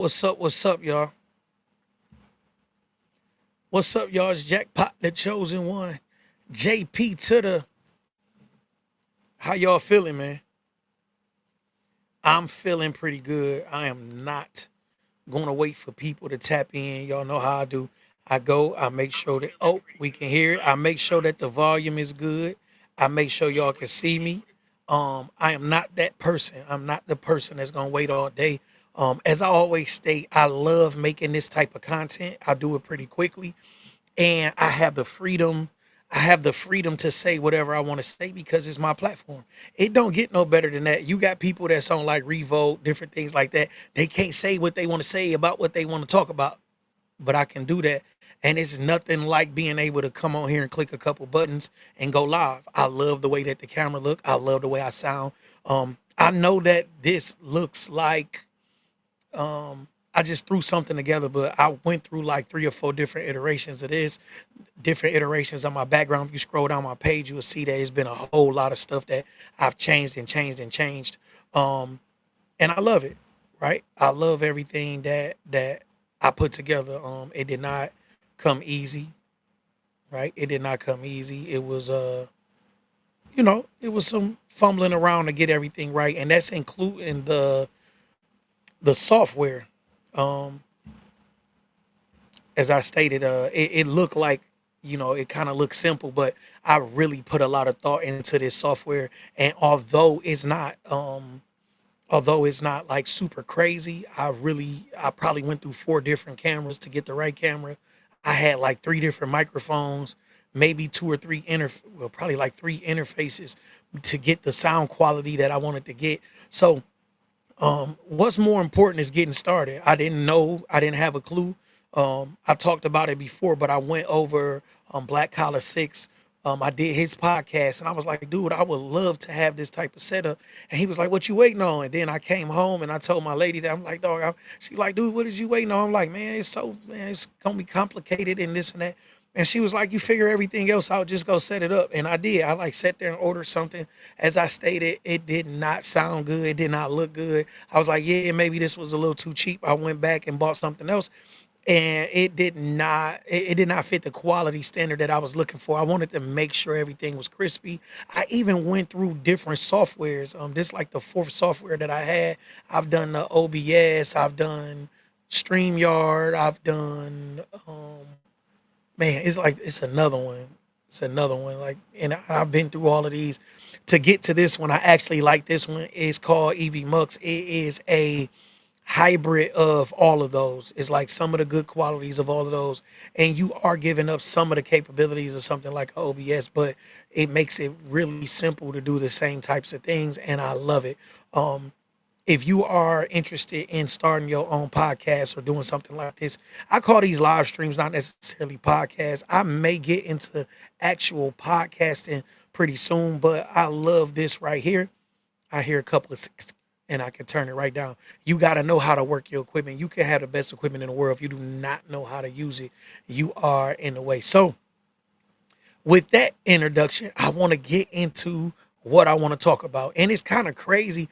What's up? What's up, y'all? What's up, y'all? It's Jackpot, the chosen one. JP to the. How y'all feeling, man? I'm feeling pretty good. I am not going to wait for people to tap in. Y'all know how I do. I go, I make sure that, oh, we can hear it. I make sure that the volume is good. I make sure y'all can see me. I am not that person. I'm not the person that's going to wait all day. As I always state, I love making this type of content. I do it pretty quickly and I have the freedom to say whatever I want to say because it's my platform. It don't get no better than that. You got people that's on like Revolt, different things like that. They can't say what they want to say about what they want to talk about, but I can do that. And it's nothing like being able to come on here and click a couple buttons and go live. I love the way that the camera look. I love the way I sound. I know that this looks like I just threw something together, but I went through like three or four different iterations of this, different iterations of my background. If you scroll down my page, you'll see that it's been a whole lot of stuff that I've changed and changed and changed. Um, and I love it, right? I love everything that I put together. It did not come easy, right? It did not come easy. It was it was some fumbling around to get everything right, and that's including the software. Um, as I stated, it looked like, it kind of looked simple, but I really put a lot of thought into this software. And although it's not like super crazy, I probably went through four different cameras to get the right camera. I had like three different microphones, maybe two or well, probably like three interfaces to get the sound quality that I wanted to get. So what's more important is getting started. I didn't know, I didn't have a clue. I talked about it before, but I went over Black Collar Six. I did his podcast and I was like, dude, I would love to have this type of setup. And he was like, what you waiting on? And then I came home and I told my lady that I'm like, dog, she like, dude, what is you waiting on? I'm like, man, it's gonna be complicated and this and that. And she was like, you figure everything else out, just go set it up. And I did. I like sat there and ordered something. As I stated, it did not sound good. It did not look good. I was like, yeah, maybe this was a little too cheap. I went back and bought something else. And it did not fit the quality standard that I was looking for. I wanted to make sure everything was crispy. I even went through different softwares. This like the fourth software that I had. I've done the OBS, I've done StreamYard, I've done man, it's like it's another one. It's another one. Like, and I've been through all of these to get to this one. I actually like this one. It's called EV Mux. It is a hybrid of all of those. It's like some of the good qualities of all of those, and you are giving up some of the capabilities of something like OBS, but it makes it really simple to do the same types of things, and I love it. Um, if you are interested in starting your own podcast or doing something like this, I call these live streams not necessarily podcasts. I may get into actual podcasting pretty soon, but I love this right here. I hear a couple of six and I can turn it right down. You got to know how to work your equipment. You can have the best equipment in the world. If you do not know how to use it, you are in the way. So, with that introduction, I want to get into what I want to talk about. And it's kind of crazy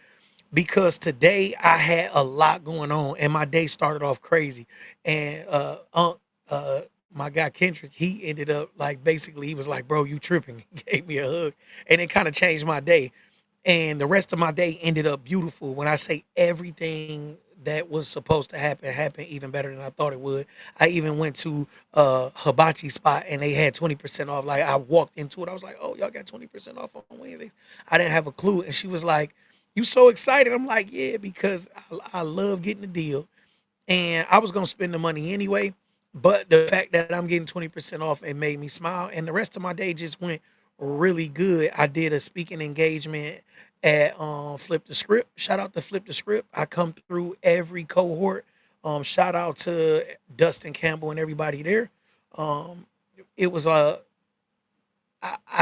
because today I had a lot going on and my day started off crazy. And uh my guy Kendrick, he ended up like basically he was like, bro, you tripping. He gave me a hug and it kind of changed my day. And the rest of my day ended up beautiful. When I say everything that was supposed to happen happened even better than I thought it would. I even went to a hibachi spot and they had 20% off. Like I walked into it, I was like, oh, y'all got 20% off on Wednesdays. I didn't have a clue. And she was like, you so excited? I'm like, yeah, because I love getting the deal. And I was gonna spend the money anyway. But the fact that I'm getting 20% off, it made me smile. And the rest of my day just went really good. I did a speaking engagement at Flip the Script. Shout out to Flip the Script. I come through every cohort. Shout out to Dustin Campbell and everybody there. Um, it was I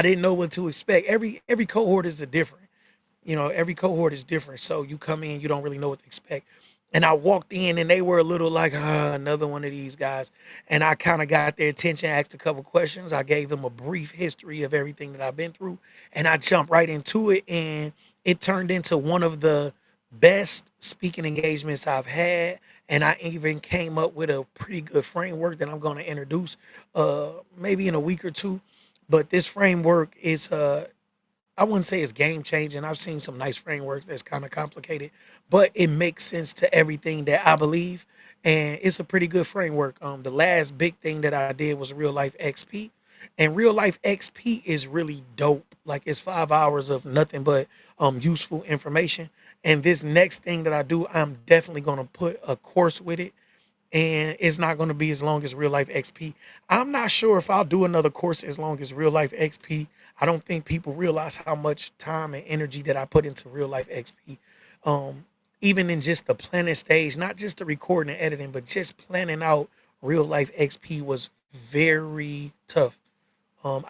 didn't know what to expect. Every cohort is a different. Every cohort is different. So you come in, you don't really know what to expect. And I walked in and they were a little like, another one of these guys. And I kind of got their attention, asked a couple questions. I gave them a brief history of everything that I've been through. And I jumped right into it. And it turned into one of the best speaking engagements I've had. and I even came up with a pretty good framework that I'm going to introduce maybe in a week or two. But this framework is I wouldn't say it's game changing. I've seen some nice frameworks that's kind of complicated, but it makes sense to everything that I believe, and it's a pretty good framework. The last big thing that I did was Real Life XP, and Real Life XP is really dope. Like it's 5 hours of nothing but useful information. And this next thing that I do, I'm definitely gonna put a course with it, and it's not going to be as long as Real Life XP. I'm not sure if I'll do another course as long as Real Life XP. I don't think people realize how much time and energy that I put into Real Life XP. Um, Even in just the planning stage, not just the recording and editing, but just planning out Real Life XP was very tough.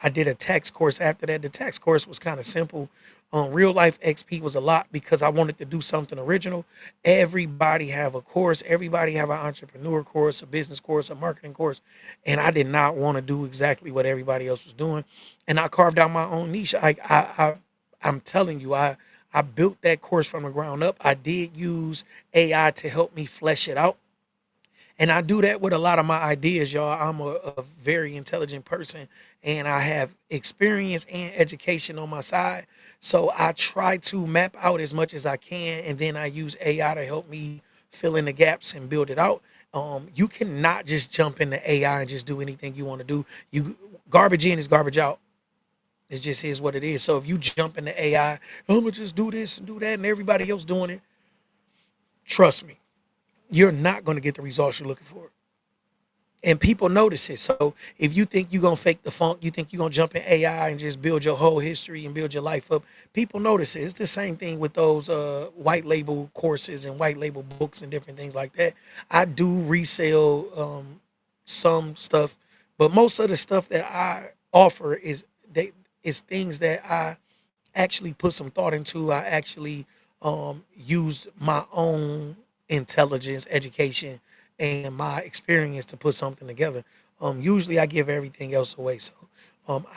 I did a tax course after that. The tax course was kind of simple. Real Life XP was a lot because I wanted to do something original. Everybody have a course. Everybody have an entrepreneur course, a business course, a marketing course, and I did not want to do exactly what everybody else was doing. And I carved out my own niche. I'm telling you, I built that course from the ground up. I did use AI to help me flesh it out, and I do that with a lot of my ideas, y'all. I'm a very intelligent person, and I have experience and education on my side. So I try to map out as much as I can, and then I use AI to help me fill in the gaps and build it out. You cannot just jump into AI and just do anything you want to do. You Garbage in is garbage out. It just is what it is. So if you jump into AI, I'm gonna just do this and do that, and everybody else doing it, trust me, you're not gonna get the results you're looking for, and people notice it. So if you think you're gonna fake the funk, you think you're gonna jump in AI and just build your whole history and build your life up, people notice it. It's the same thing with those white label courses and white label books and different things like that. I do resell some stuff, but most of the stuff that I offer they is things that I actually put some thought into. I actually used my own intelligence, education, and my experience to put something together. Usually, I give everything else away. So,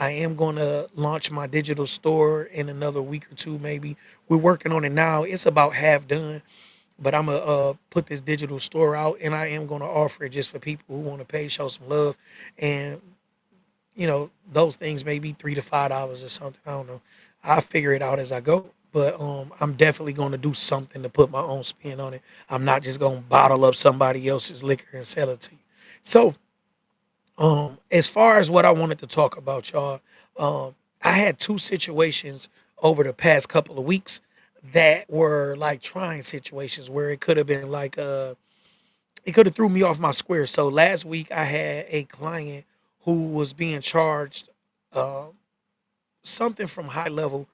I am going to launch my digital store in another week or two, maybe. We're working on it now. It's about half done, but I'm gonna put this digital store out, and I am going to offer it just for people who want to pay, show some love, and those things may be $3 to $5 or something. I don't know. I'll figure it out as I go. But I'm definitely going to do something to put my own spin on it. I'm not just going to bottle up somebody else's liquor and sell it to you. So, as far as what I wanted to talk about, y'all, I had two situations over the past couple of weeks that were like trying situations where it could have been like it could have threw me off my square. So last week I had a client who was being charged uh, something from high level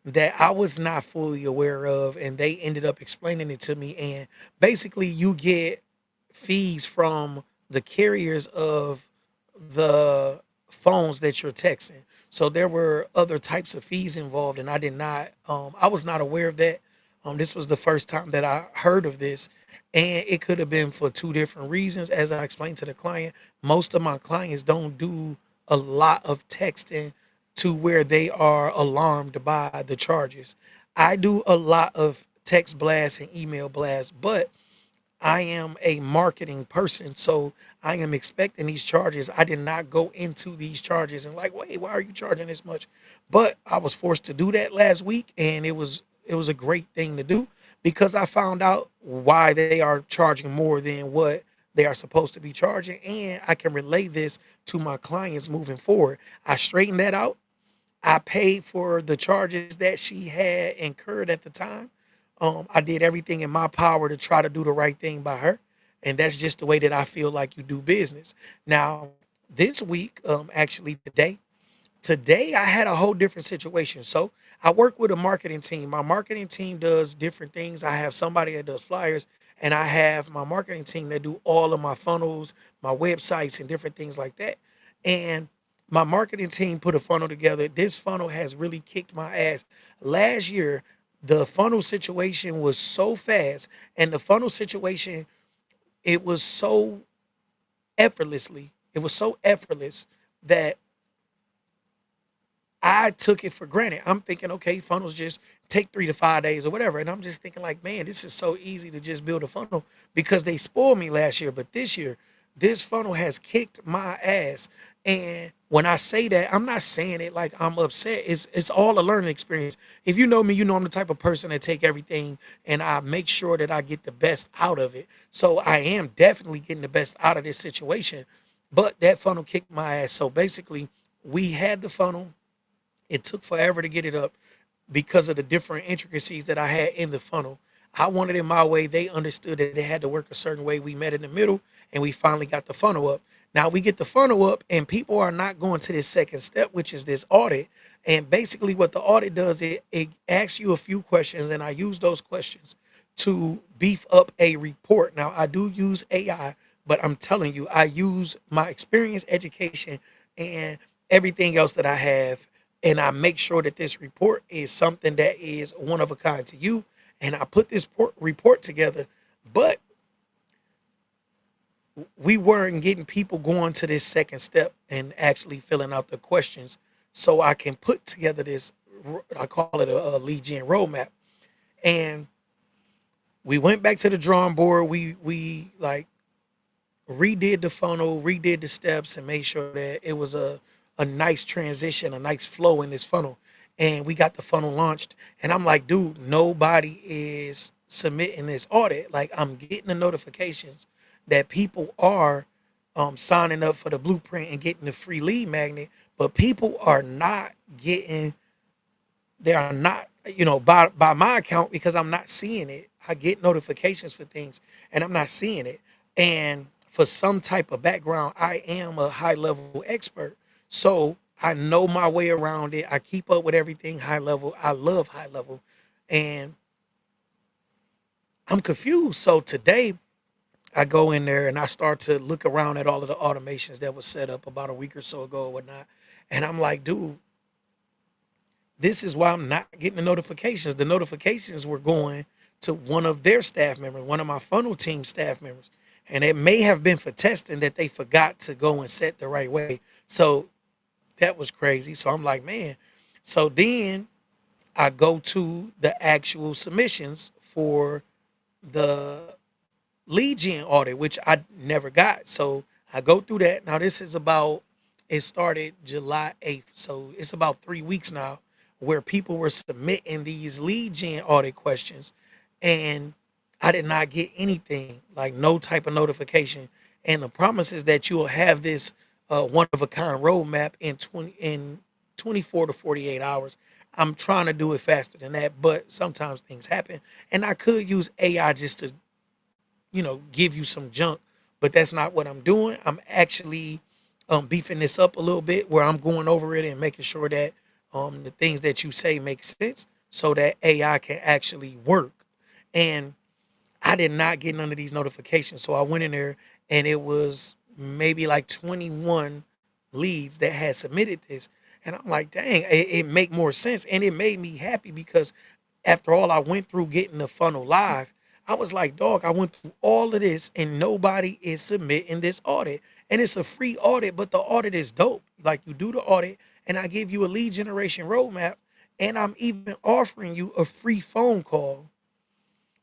that I was not fully aware of, and they ended up explaining it to me. And basically, you get fees from the carriers of the phones that you're texting. So there were other types of fees involved, and I was not aware of that. This was the first time that I heard of this, and it could have been for two different reasons. As I explained to the client, most of my clients don't do a lot of texting to where they are alarmed by the charges. I do a lot of text blasts and email blasts, but I am a marketing person, so I am expecting these charges. I did not go into these charges and like, wait, why are you charging this much? But I was forced to do that last week, and it was a great thing to do because I found out why they are charging more than what they are supposed to be charging, and I can relay this to my clients moving forward. I straightened that out. I paid for the charges that she had incurred at the time. I did everything in my power to try to do the right thing by her. And that's just the way that I feel like you do business. Now, this week, actually today I had a whole different situation. So I work with a marketing team. My marketing team does different things. I have somebody that does flyers, and I have my marketing team that do all of my funnels, my websites, and different things like that. And my marketing team put a funnel together. This funnel has really kicked my ass. Last year, the funnel situation was so fast, and the funnel situation, it was so it was so effortless that I took it for granted. I'm thinking, okay, funnels just take 3 to 5 days or whatever. And I'm just thinking, like, man, this is so easy to just build a funnel because they spoiled me last year. But this year, this funnel has kicked my ass. And when I say that, I'm not saying it like I'm upset. It's all a learning experience. If you know me, you know I'm the type of person that take everything and I make sure that I get the best out of it. So I am definitely getting the best out of this situation. But that funnel kicked my ass. So basically, we had the funnel. It took forever to get it up because of the different intricacies that I had in the funnel. I wanted it my way. They understood that it had to work a certain way. We met in the middle and we finally got the funnel up. Now we get the funnel up and people are not going to this second step, which is this audit. And basically, what the audit does, it asks you a few questions, and I use those questions to beef up a report. Now, I do use AI, but I'm telling you, I use my experience, education, and everything else that I have, and I make sure that this report is something that is one of a kind to you. And I put this report together, but we weren't getting people going to this second step and actually filling out the questions so I can put together this. I call it a lead gen roadmap. And we went back to the drawing board. We like redid the funnel, redid the steps, and made sure that it was a nice transition, a nice flow in this funnel. And we got the funnel launched. And I'm like, dude, nobody is submitting this audit. Like, I'm getting the notifications that people are signing up for the blueprint and getting the free lead magnet, but people are not getting, they are not, by my account, because I'm not seeing it. I get notifications for things and I'm not seeing it. And for some type of background, I am a high level expert. So I know my way around it. I keep up with everything high level. I love high level. And I'm confused. So today I go in there and I start to look around at all of the automations that was set up about a week or so ago or whatnot. And I'm like, dude, this is why I'm not getting the notifications. The notifications were going to one of their staff members, one of my funnel team staff members. And it may have been for testing that they forgot to go and set the right way. So that was crazy. So I'm like, man. So then I go to the actual submissions for the lead gen audit, which I never got. So I go through that. Now this is about, it started July 8th. So it's about 3 weeks now where people were submitting these lead gen audit questions and I did not get anything, like no type of notification. And the promise is that you'll have this one of a kind roadmap in 24 to 48 hours. I'm trying to do it faster than that, but sometimes things happen. And I could use AI just to give you some junk, but that's not what I'm doing. I'm actually beefing this up a little bit where I'm going over it and making sure that the things that you say make sense so that AI can actually work. And I did not get none of these notifications. So I went in there and it was maybe like 21 leads that had submitted this. And I'm like, dang, it make more sense. And it made me happy because after all I went through getting the funnel live, I was like, dog, I went through all of this and nobody is submitting this audit. And it's a free audit, but the audit is dope. Like, you do the audit and I give you a lead generation roadmap. And I'm even offering you a free phone call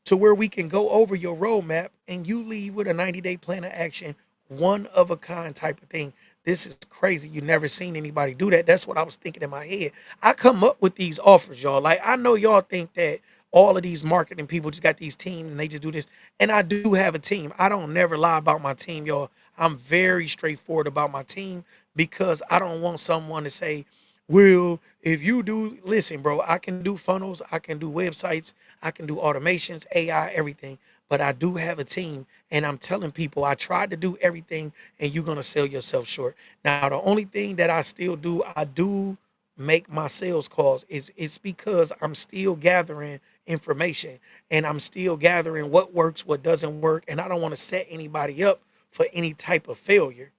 to where we can go over your roadmap and you leave with a 90-day plan of action, one of a kind type of thing. This is crazy. You never seen anybody do that. That's what I was thinking in my head. I come up with these offers, y'all. Like, I know y'all think that all of these marketing people just got these teams and they just do this. And I do have a team. I don't never lie about my team, y'all. I'm very straightforward about my team because I don't want someone to say, well, if you do, listen, bro, I can do funnels, I can do websites, I can do automations, AI, everything. But I do have a team, and I'm telling people I tried to do everything, and you're gonna sell yourself short. Now, the only thing that I still do, I do make my sales calls. It's because I'm still gathering information, and I'm still gathering what works, what doesn't work, and I don't want to set anybody up for any type of failure.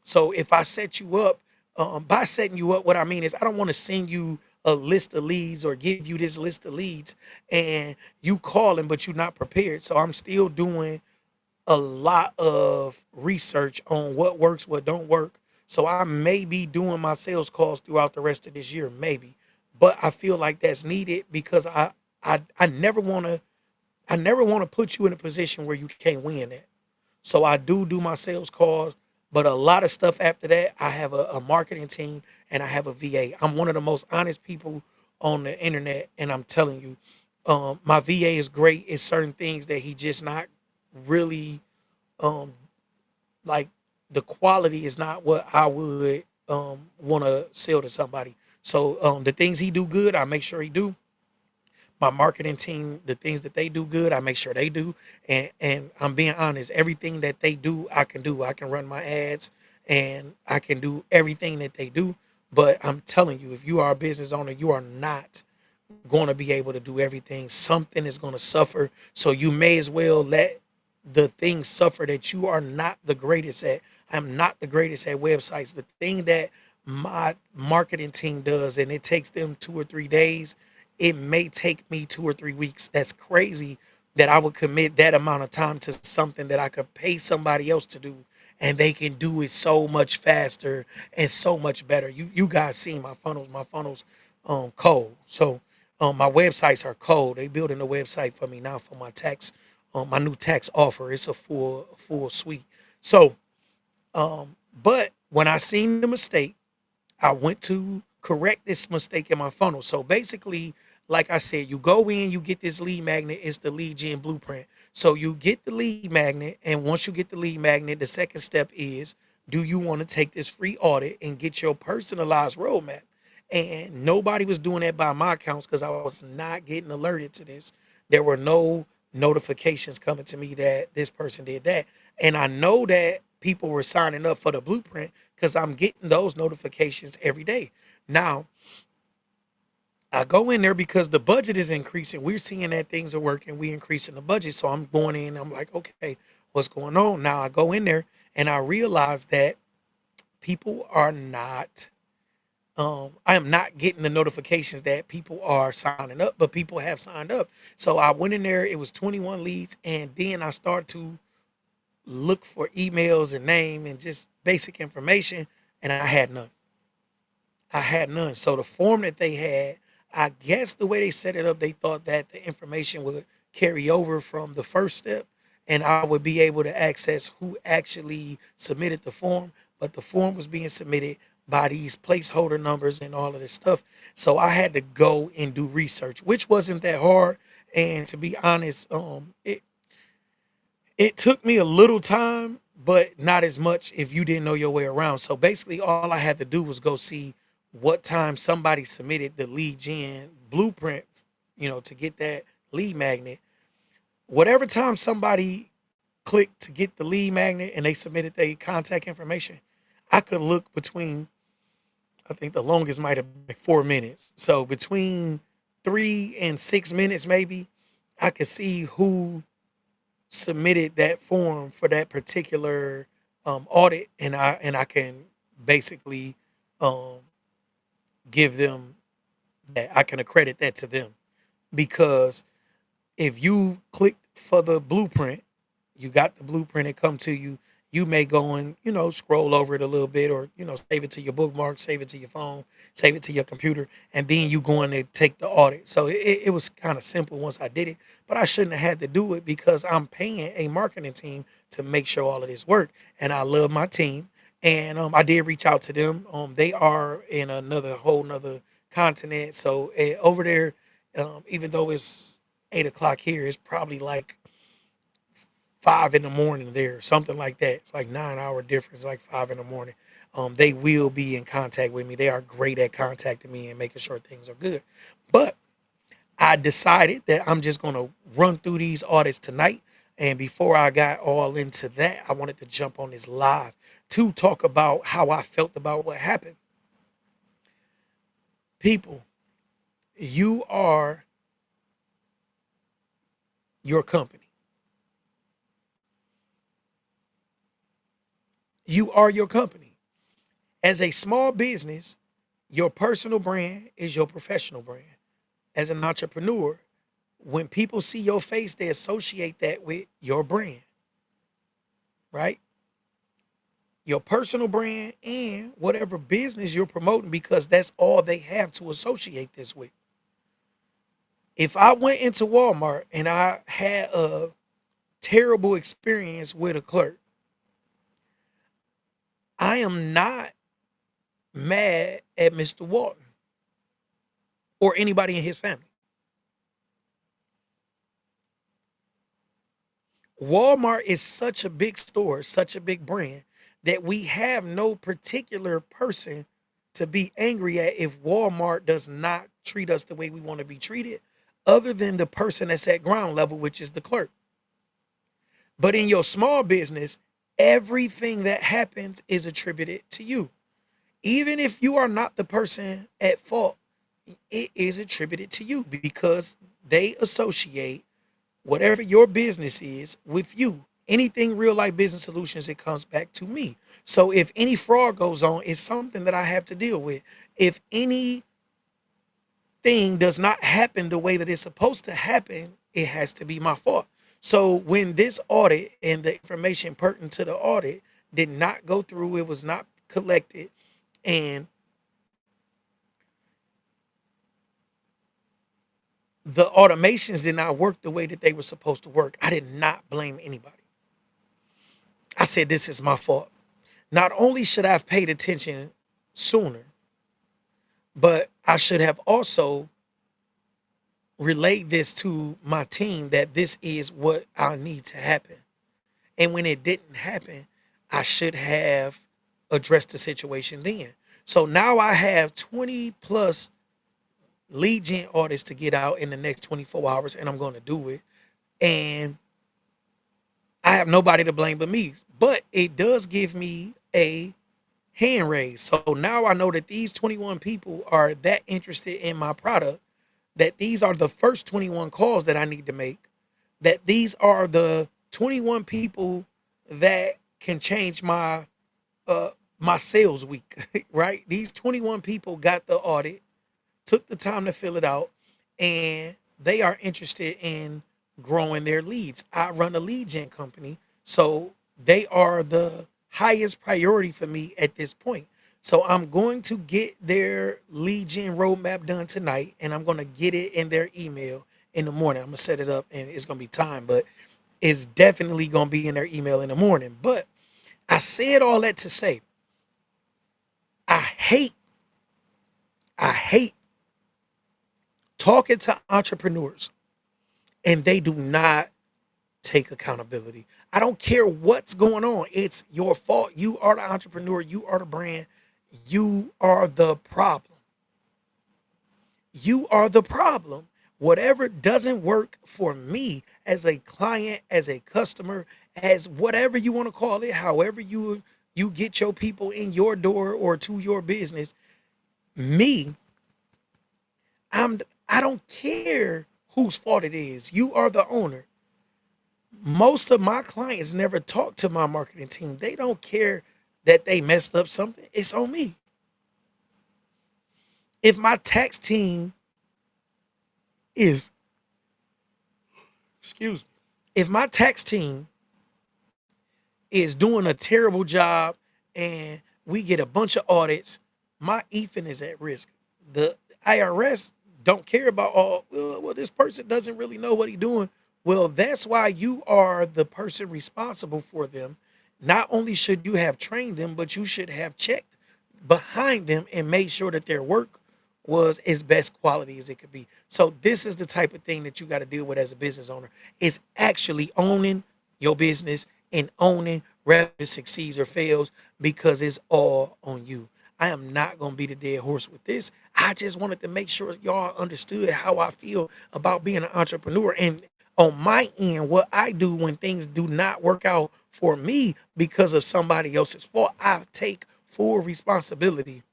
So if I set you up, by setting you up, what I mean is I don't want to send you a list of leads or give you this list of leads and you calling, but you're not prepared. So I'm still doing a lot of research on what works, what don't work, So I may be doing my sales calls throughout the rest of this year, maybe. But I feel like that's needed because I never want to put you in a position where you can't win that. So I do my sales calls, but a lot of stuff after that, I have a marketing team and I have a VA. I'm one of the most honest people on the internet, and I'm telling you, my VA is great. It's certain things that he just not really um, like. The quality is not what I would want to sell to somebody. So the things he do good, I make sure he do. My marketing team, the things that they do good, I make sure they do. And I'm being honest, everything that they do, I can do. I can run my ads and I can do everything that they do. But I'm telling you, if you are a business owner, you are not going to be able to do everything. Something is going to suffer. So you may as well let the thing suffer that you are not the greatest at. I'm not the greatest at websites. The thing that my marketing team does, and it takes them 2 or 3 days, it may take me 2 or 3 weeks. That's crazy that I would commit that amount of time to something that I could pay somebody else to do, and they can do it so much faster and so much better. You guys seen my funnels. My funnels cold. So my websites are cold. They building a website for me now for my new tax offer. It's a full suite. So but when I seen the mistake, I went to correct this mistake in my funnel. So basically, like I said, you go in, you get this lead magnet. It's the lead gen blueprint. So you get the lead magnet, and once you get the lead magnet, the second step is, do you want to take this free audit and get your personalized roadmap? And nobody was doing that by my accounts because I was not getting alerted to this. There were no notifications coming to me that this person did that. And I know that people were signing up for the blueprint because I'm getting those notifications every day. Now, I go in there because the budget is increasing. We're seeing that things are working. We increasing the budget. So I'm going in. I'm like, okay, what's going on? Now I go in there and I realize that people are not I am not getting the notifications that people are signing up, but people have signed up. So I went in there, it was 21 leads, and then I started to look for emails and name and just basic information, and I had none. I had none. So the form that they had, I guess the way they set it up, they thought that the information would carry over from the first step and I would be able to access who actually submitted the form. But the form was being submitted by these placeholder numbers and all of this stuff. So I had to go and do research, which wasn't that hard. And to be honest, it took me a little time, but not as much if you didn't know your way around. So basically, all I had to do was go see what time somebody submitted the lead gen blueprint, to get that lead magnet. Whatever time somebody clicked to get the lead magnet and they submitted their contact information, I could look between, I think the longest might have been 4 minutes. So between 3 and 6 minutes, maybe, I could see who submitted that form for that particular audit, and I can basically um, give them that. I can accredit that to them because if you click for the blueprint, you got the blueprint, it come to you. You may go and scroll over it a little bit, or save it to your bookmark, save it to your phone, save it to your computer, and then you go in to take the audit. So it was kind of simple once I did it, but I shouldn't have had to do it because I'm paying a marketing team to make sure all of this work, and I love my team. And I did reach out to them. They are in another whole nother continent, so over there, even though it's 8 o'clock here, it's probably like 5 in the morning there, something like that. It's like 9 hour difference, like 5 in the morning. They will be in contact with me. They are great at contacting me and making sure things are good. But I decided that I'm just going to run through these audits tonight. And before I got all into that, I wanted to jump on this live to talk about how I felt about what happened. People, you are your company. You are your company. As a small business, your personal brand is your professional brand. As an entrepreneur, when people see your face, they associate that with your brand, right? your personal brand, and whatever business you're promoting, because that's all they have to associate this with. If I went into Walmart and I had a terrible experience with a clerk, I am not mad at Mr. Walton or anybody in his family. Walmart is such a big store, such a big brand, that we have no particular person to be angry at if Walmart does not treat us the way we want to be treated, other than the person that's at ground level, which is the clerk. But in your small business, everything that happens is attributed to you. Even if you are not the person at fault, it is attributed to you because they associate whatever your business is with you. Anything Real Life Business Solutions, it comes back to me. So if any fraud goes on, it's something that I have to deal with. If anything does not happen the way that it's supposed to happen, it has to be my fault. So when this audit and the information pertinent to the audit did not go through, it was not collected, and the automations did not work the way that they were supposed to work, I did not blame anybody. I said, this is my fault. Not only should I have paid attention sooner, but I should have also relayed this to my team that this is what I need to happen. And when it didn't happen, I should have addressed the situation then. So now I have 20 plus lead gen audits to get out in the next 24 hours, and I'm going to do it. And I have nobody to blame but me. But it does give me a hand raise. So now I know that these 21 people are that interested in my product, that these are the first 21 calls that I need to make, that these are the 21 people that can change my sales week, right? These 21 people got the audit, took the time to fill it out, and they are interested in growing their leads. I run a lead gen company, so they are the highest priority for me at this point. So I'm going to get their lead gen roadmap done tonight, and I'm going to get it in their email in the morning. I'm going to set it up, and it's going to be time, but it's definitely going to be in their email in the morning. But I said all that to say, I hate, I hate talking to entrepreneurs and they do not take accountability. I don't care what's going on. It's your fault. You are the entrepreneur. You are the brand. You are the problem. You are the problem. Whatever doesn't work for me as a client, as a customer, as whatever you want to call it, however you get your people in your door or to your business, me, I don't care whose fault it is. You are the owner. Most of my clients never talk to my marketing team. They don't care that they messed up something. It's on me. If my tax team is, excuse me, if my tax team is doing a terrible job and we get a bunch of audits, my EFIN is at risk. The IRS don't care about all, well, this person doesn't really know what he's doing. Well, that's why you are the person responsible for them. Not only should you have trained them, but you should have checked behind them and made sure that their work was as best quality as it could be. So this is the type of thing that you got to deal with as a business owner, is actually owning your business and owning whether it succeeds or fails, because it's all on you. I am not going to be the dead horse with this. I just wanted to make sure y'all understood how I feel about being an entrepreneur. And on my end, what I do when things do not work out for me because of somebody else's fault, I take full responsibility.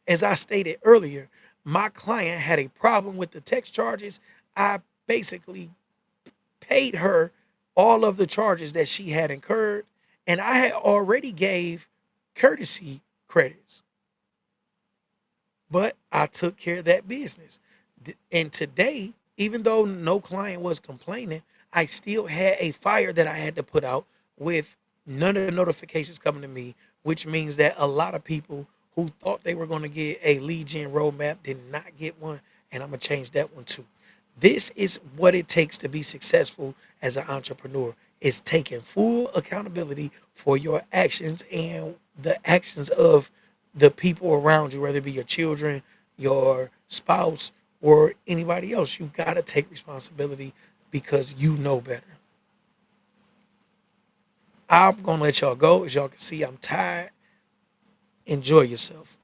As I stated earlier, my client had a problem with the text charges. I basically paid her all of the charges that she had incurred, and I had already gave courtesy credits, but I took care of that business. And today, even though no client was complaining, I still had a fire that I had to put out with None of the notifications coming to me, which means that a lot of people who thought they were going to get a lead gen roadmap did not get one, and I'm gonna change that one too. This is what it takes to be successful as an entrepreneur. It's taking full accountability for your actions and the actions of the people around you, whether it be your children, your spouse, or anybody else. You gotta take responsibility because you know better. I'm gonna let y'all go. As y'all can see, I'm tired. Enjoy yourself.